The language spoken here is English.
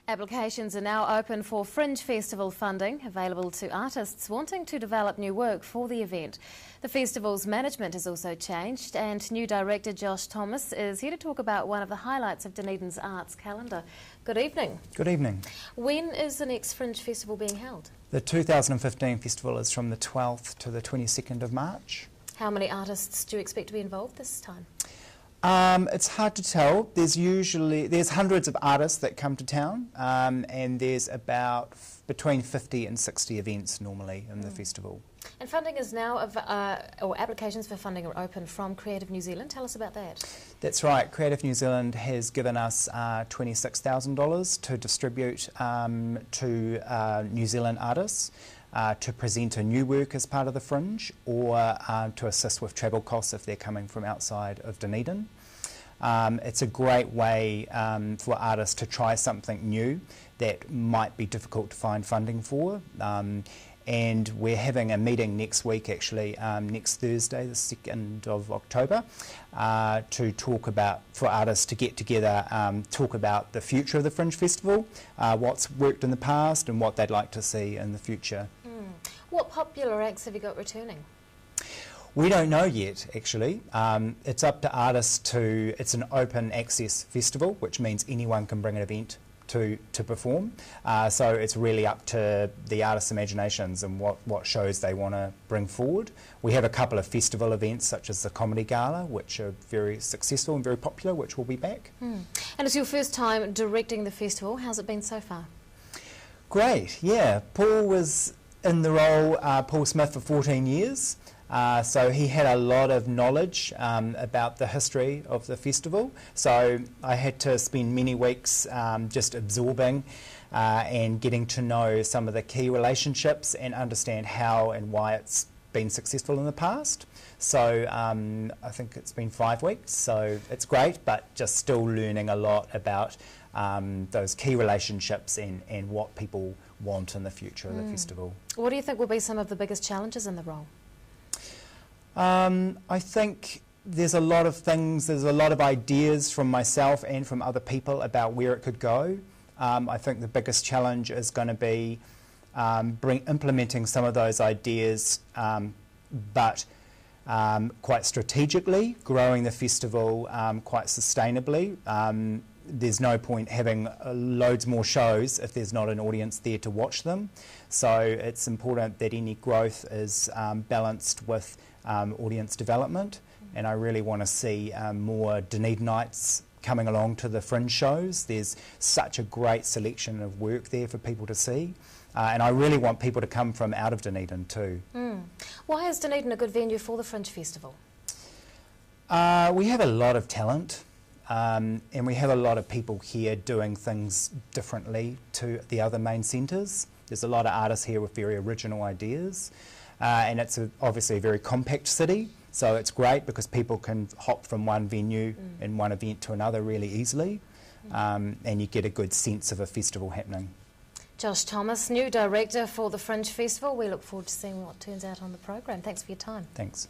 Applications are now open for Fringe Festival funding, available to artists wanting to develop new work for the event. The festival's management has also changed, and new director Josh Thomas is here to talk about one of the highlights of Dunedin's arts calendar. Good evening. Good evening. When is the next Fringe Festival being held? The 2015 festival is from the 12th to the 22nd of March. How many artists do you expect to be involved this time? It's hard to tell. There's hundreds of artists that come to town, and there's about between 50 and 60 events normally in the festival. And funding is now, or applications for funding are open from Creative New Zealand. Tell us about that. That's right. Creative New Zealand has given us $26,000 to distribute to New Zealand artists to present a new work as part of the Fringe, or to assist with travel costs if they're coming from outside of Dunedin. It's a great way for artists to try something new that might be difficult to find funding for. And we're having a meeting next week, actually, next Thursday, the 2nd of October, to talk about, for artists to get together, talk about the future of the Fringe Festival, what's worked in the past and what they'd like to see in the future. What popular acts have you got returning? We don't know yet, actually. It's up to artists to, it's an open access festival, which means anyone can bring an event to perform. So it's really up to the artists' imaginations and what shows they want to bring forward. We have a couple of festival events, such as the Comedy Gala, which are very successful and very popular, which will be back. And it's your first time directing the festival. How's it been so far? Great, yeah. Paul was in the role, Paul Smith, for 14 years. So he had a lot of knowledge about the history of the festival. So I had to spend many weeks just absorbing and getting to know some of the key relationships and understand how and why it's been successful in the past. So I think it's been 5 weeks, so it's great, but just still learning a lot about those key relationships and what people want in the future of the festival. What do you think will be some of the biggest challenges in the role? I think there's a lot of things, there's a lot of ideas from myself and from other people about where it could go. I think the biggest challenge is going to be implementing some of those ideas, but quite strategically, growing the festival quite sustainably. There's no point having loads more shows if there's not an audience there to watch them. So it's important that any growth is balanced with audience development, and I really want to see more Dunedinites coming along to the Fringe shows. There's such a great selection of work there for people to see, and I really want people to come from out of Dunedin too. Why is Dunedin a good venue for the Fringe Festival? We have a lot of talent. And we have a lot of people here doing things differently to the other main centres. There's a lot of artists here with very original ideas, and it's obviously a very compact city, so it's great because people can hop from one venue and one event to another really easily, and you get a good sense of a festival happening. Josh Thomas, new director for the Fringe Festival. We look forward to seeing what turns out on the program. Thanks for your time. Thanks.